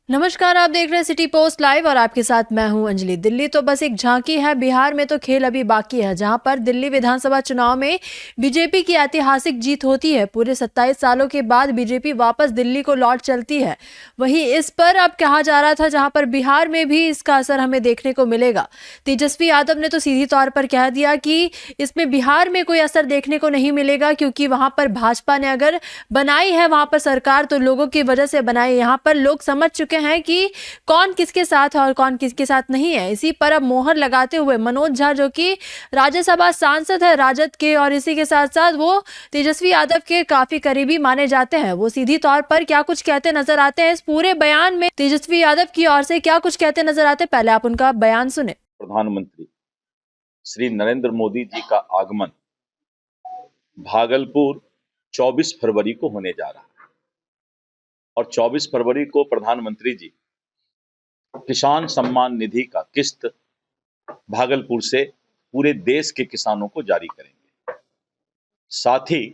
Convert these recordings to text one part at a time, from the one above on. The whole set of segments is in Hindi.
नमस्कार, आप देख रहे हैं सिटी पोस्ट लाइव और आपके साथ मैं हूं अंजलि। दिल्ली तो बस एक झांकी है, बिहार में तो खेल अभी बाकी है, जहां पर दिल्ली विधानसभा चुनाव में बीजेपी की ऐतिहासिक जीत होती है। पूरे 27 सालों के बाद बीजेपी वापस दिल्ली को लौट चलती है। वहीं इस पर अब कहा जा रहा था जहां पर बिहार में भी इसका असर हमें देखने को मिलेगा। तेजस्वी यादव ने तो सीधी तौर पर कह दिया कि इसमें बिहार में कोई असर देखने को नहीं मिलेगा, क्योंकि वहां पर भाजपा ने अगर बनाई है वहां पर सरकार तो लोगों की वजह से बनाई। यहाँ पर लोग समझ चुके हैं कि कौन किसके साथ है और कौन किसके साथ नहीं है। इसी पर अब मोहर लगाते हुए मनोज झा, जो कि राज्यसभा सांसद है राजद के, और इसी के साथ साथ वो तेजस्वी यादव के काफी करीबी माने जाते हैं, वो सीधी तौर पर क्या कुछ कहते नजर आते हैं। इस पूरे बयान में तेजस्वी यादव की ओर से क्या कुछ कहते नजर आते हैं, पहले आप उनका बयान सुने। प्रधानमंत्री श्री नरेंद्र मोदी जी का आगमन भागलपुर 24 फरवरी को होने जा रहा है और 24 फरवरी को प्रधानमंत्री जी किसान सम्मान निधि का किस्त भागलपुर से पूरे देश के किसानों को जारी करेंगे। साथ ही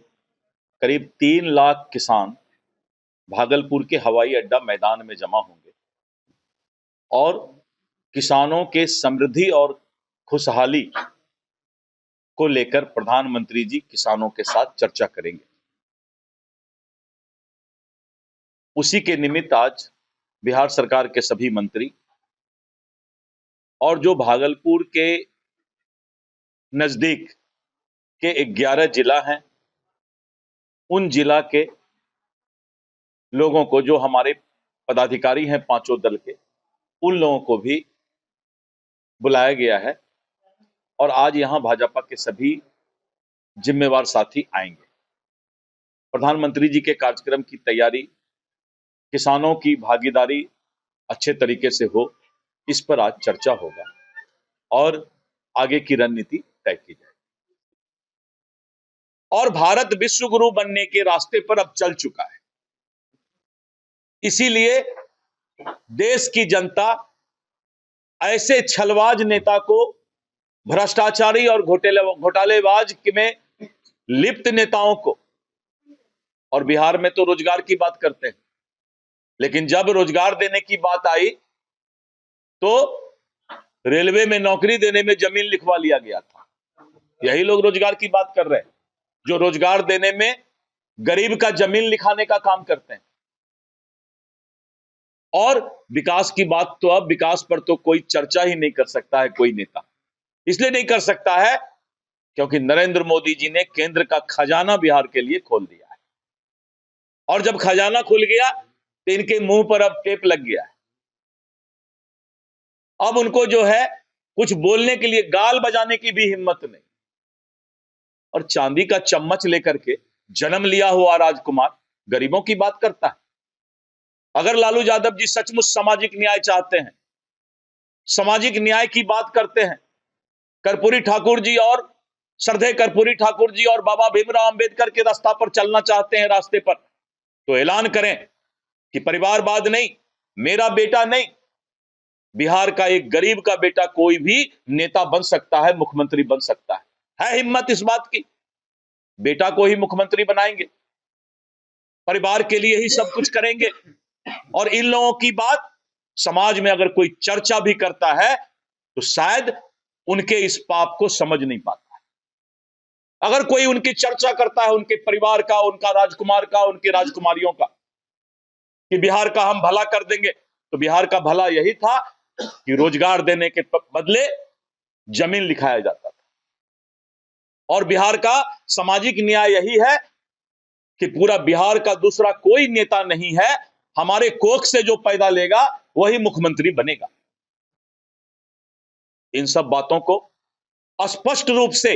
करीब 3 लाख किसान भागलपुर के हवाई अड्डा मैदान में जमा होंगे और किसानों के समृद्धि और खुशहाली को लेकर प्रधानमंत्री जी किसानों के साथ चर्चा करेंगे। उसी के निमित्त आज बिहार सरकार के सभी मंत्री और जो भागलपुर के नजदीक के 11 जिला हैं, उन जिला के लोगों को, जो हमारे पदाधिकारी हैं पांचों दल के, उन लोगों को भी बुलाया गया है और आज यहां भाजपा के सभी जिम्मेवार साथी आएंगे। प्रधानमंत्री जी के कार्यक्रम की तैयारी, किसानों की भागीदारी अच्छे तरीके से हो, इस पर आज चर्चा होगा और आगे की रणनीति तय की जाएगी। और भारत विश्व गुरु बनने के रास्ते पर अब चल चुका है। इसीलिए देश की जनता ऐसे छलवाज नेता को, भ्रष्टाचारी और घोटालेबाज में लिप्त नेताओं को, और बिहार में तो रोजगार की बात करते हैं, लेकिन जब रोजगार देने की बात आई तो रेलवे में नौकरी देने में जमीन लिखवा लिया गया था। यही लोग रोजगार की बात कर रहे हैं, जो रोजगार देने में गरीब का जमीन लिखाने का काम करते हैं। और विकास की बात तो अब विकास पर तो कोई चर्चा ही नहीं कर सकता है कोई नेता। इसलिए नहीं कर सकता है क्योंकि नरेंद्र मोदी जी ने केंद्र का खजाना बिहार के लिए खोल दिया है, और जब खजाना खुल गया तो इनके मुंह पर अब टेप लग गया है। अब उनको जो है कुछ बोलने के लिए, गाल बजाने की भी हिम्मत नहीं। और चांदी का चम्मच लेकर के जन्म लिया हुआ राजकुमार गरीबों की बात करता है। अगर लालू यादव जी सचमुच सामाजिक न्याय चाहते हैं, सामाजिक न्याय की बात करते हैं, कर्पूरी ठाकुर जी और श्रद्धेय कर्पूरी ठाकुर जी और बाबा भीमराव अंबेडकर के रास्ता पर चलना चाहते हैं, रास्ते पर, तो ऐलान करें कि परिवारवाद नहीं, मेरा बेटा नहीं, बिहार का एक गरीब का बेटा कोई भी नेता बन सकता है, मुख्यमंत्री बन सकता है हिम्मत इस बात की। बेटा को ही मुख्यमंत्री बनाएंगे, परिवार के लिए ही सब कुछ करेंगे। और इन लोगों की बात समाज में अगर कोई चर्चा भी करता है तो शायद उनके इस पाप को समझ नहीं पाता है। अगर कोई उनकी चर्चा करता है, उनके परिवार का, उनका राजकुमार का, उनके राजकुमारियों का, कि बिहार का हम भला कर देंगे, तो बिहार का भला यही था कि रोजगार देने के बदले जमीन लिखाया जाता था। और बिहार का सामाजिक न्याय यही है कि पूरा बिहार का दूसरा कोई नेता नहीं है, हमारे कोख से जो पैदा लेगा वही मुख्यमंत्री बनेगा। इन सब बातों को स्पष्ट रूप से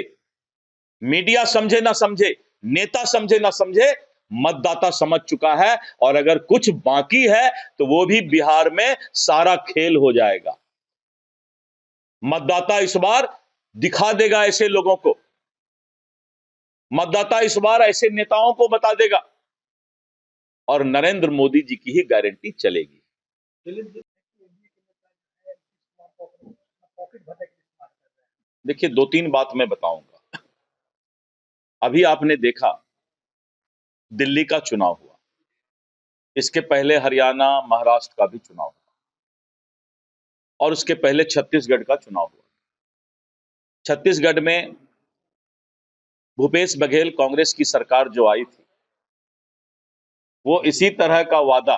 मीडिया समझे ना समझे, नेता समझे ना समझे, मतदाता समझ चुका है। और अगर कुछ बाकी है तो वो भी बिहार में सारा खेल हो जाएगा। मतदाता इस बार दिखा देगा ऐसे लोगों को, मतदाता इस बार ऐसे नेताओं को बता देगा, और नरेंद्र मोदी जी की ही गारंटी चलेगी। देखिए, 2-3 बात मैं बताऊंगा। अभी आपने देखा दिल्ली का चुनाव हुआ, इसके पहले हरियाणा, महाराष्ट्र का भी चुनाव हुआ और उसके पहले छत्तीसगढ़ का चुनाव हुआ। छत्तीसगढ़ में भूपेश बघेल कांग्रेस की सरकार जो आई थी, वो इसी तरह का वादा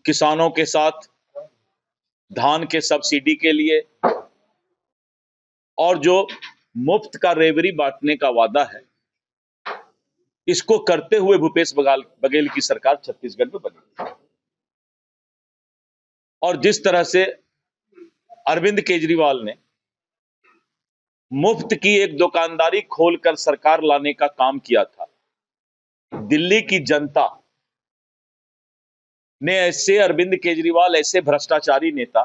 किसानों के साथ धान के सब्सिडी के लिए और जो मुफ्त का रेवड़ी बांटने का वादा है, इसको करते हुए भूपेश बघेल की सरकार छत्तीसगढ़ में बनी। और जिस तरह से अरविंद केजरीवाल ने मुफ्त की एक दुकानदारी खोलकर सरकार लाने का काम किया था, दिल्ली की जनता ने अरविंद केजरीवाल ऐसे भ्रष्टाचारी नेता,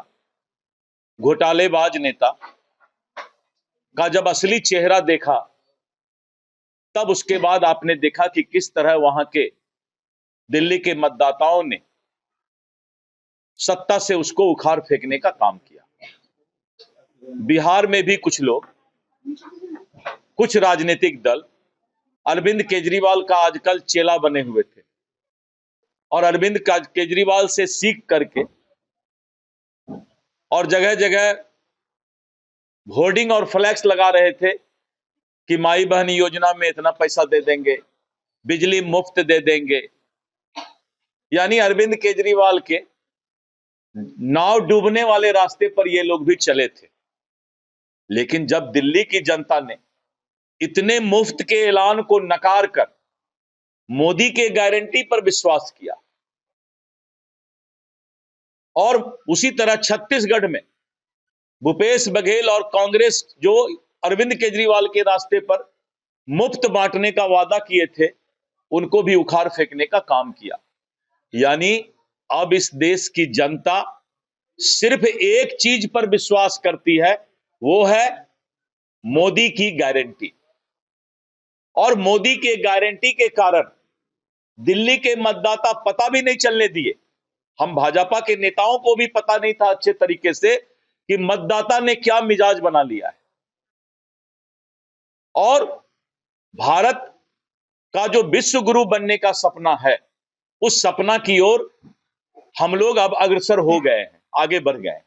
घोटालेबाज नेता का जब असली चेहरा देखा, तब उसके बाद आपने देखा कि किस तरह वहां के दिल्ली के मतदाताओं ने सत्ता से उसको उखाड़ फेंकने का काम किया। बिहार में भी कुछ लोग, कुछ राजनीतिक दल अरविंद केजरीवाल का आजकल चेला बने हुए थे और अरविंद केजरीवाल से सीख करके और जगह जगह होर्डिंग और फ्लैक्स लगा रहे थे कि माई बहन योजना में इतना पैसा दे देंगे, बिजली मुफ्त दे देंगे। यानी अरविंद केजरीवाल के नाव डूबने वाले रास्ते पर ये लोग भी चले थे। लेकिन जब दिल्ली की जनता ने इतने मुफ्त के ऐलान को नकार कर मोदी के गारंटी पर विश्वास किया और उसी तरह छत्तीसगढ़ में भूपेश बघेल और कांग्रेस जो अरविंद केजरीवाल के रास्ते पर मुफ्त बांटने का वादा किए थे, उनको भी उखाड़ फेंकने का काम किया। यानी अब इस देश की जनता सिर्फ एक चीज पर विश्वास करती है, वो है मोदी की गारंटी। और मोदी के गारंटी के कारण दिल्ली के मतदाता पता भी नहीं चलने दिए, हम भाजपा के नेताओं को भी पता नहीं था अच्छे तरीके से कि मतदाता ने क्या मिजाज बना लिया है। और भारत का जो विश्व गुरु बनने का सपना है, उस सपना की ओर हम लोग अब अग्रसर हो गए हैं, आगे बढ़ गए हैं।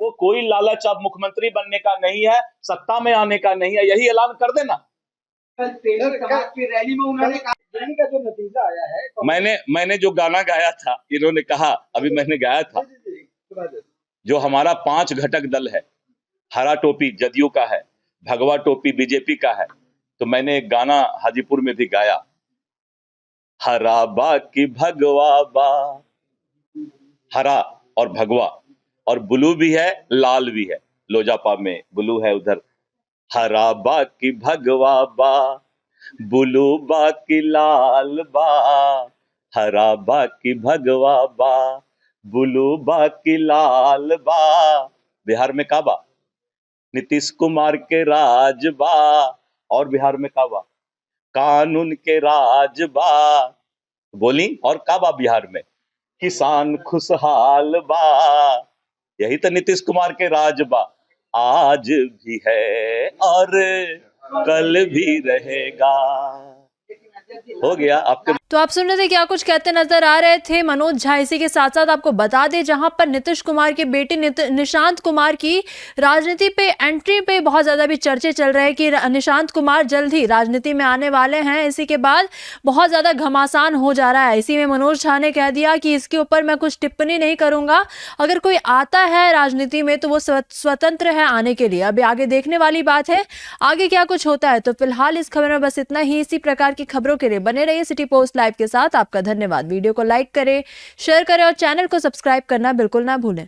वो कोई लालच अब मुख्यमंत्री बनने का नहीं है, सत्ता में आने का नहीं है, यही ऐलान कर देना। कल तेलर समाज की रैली में उन्होंने कहा का जो नतीजा आया है, मैंने जो गाना गाया था, इन्होंने कहा, अभी मैंने गाया था, जो हमारा 5 घटक दल है, हरा टोपी जदयू का है, भगवा टोपी बीजेपी का है, तो मैंने एक गाना हाजीपुर में भी गाया, हरा बा की भगवा बा, हरा और भगवा और ब्लू भी है, लाल भी है, लोजापा में ब्लू है, उधर हरा बा की भगवा बा, ब्लू बा की लाल बा, हरा बा की भगवा बा, ब्लू बा की लाल बा। बिहार में का बा? नीतीश कुमार के राज बा। और बिहार में का बा? कानून के राज बा। बोली और का बा बिहार में? किसान खुशहाल बा। यही तो नीतीश कुमार के राज बा, आज भी है और कल भी रहेगा। हो गया आपके। तो आप सुन रहे थे क्या कुछ कहते नजर आ रहे थे मनोज झा। इसी के साथ साथ आपको बता दें, जहां पर नीतीश कुमार के बेटे निशांत कुमार की राजनीति पे एंट्री पे बहुत ज्यादा भी चर्चे चल रहे हैं कि निशांत कुमार जल्द ही राजनीति में आने वाले हैं। इसी के बाद बहुत ज्यादा घमासान हो जा रहा है। इसी में मनोज झा ने कह दिया कि इसके ऊपर मैं कुछ टिप्पणी नहीं करूंगा, अगर कोई आता है राजनीति में तो वो स्वतंत्र है आने के लिए। अभी आगे देखने वाली बात है आगे क्या कुछ होता है। तो फिलहाल इस खबर में बस इतना ही। इसी प्रकार की खबरों के लिए बने रहिए सिटी पोस्ट लाइव के साथ। आपका धन्यवाद। वीडियो को लाइक करें, शेयर करें और चैनल को सब्सक्राइब करना बिल्कुल ना भूलें।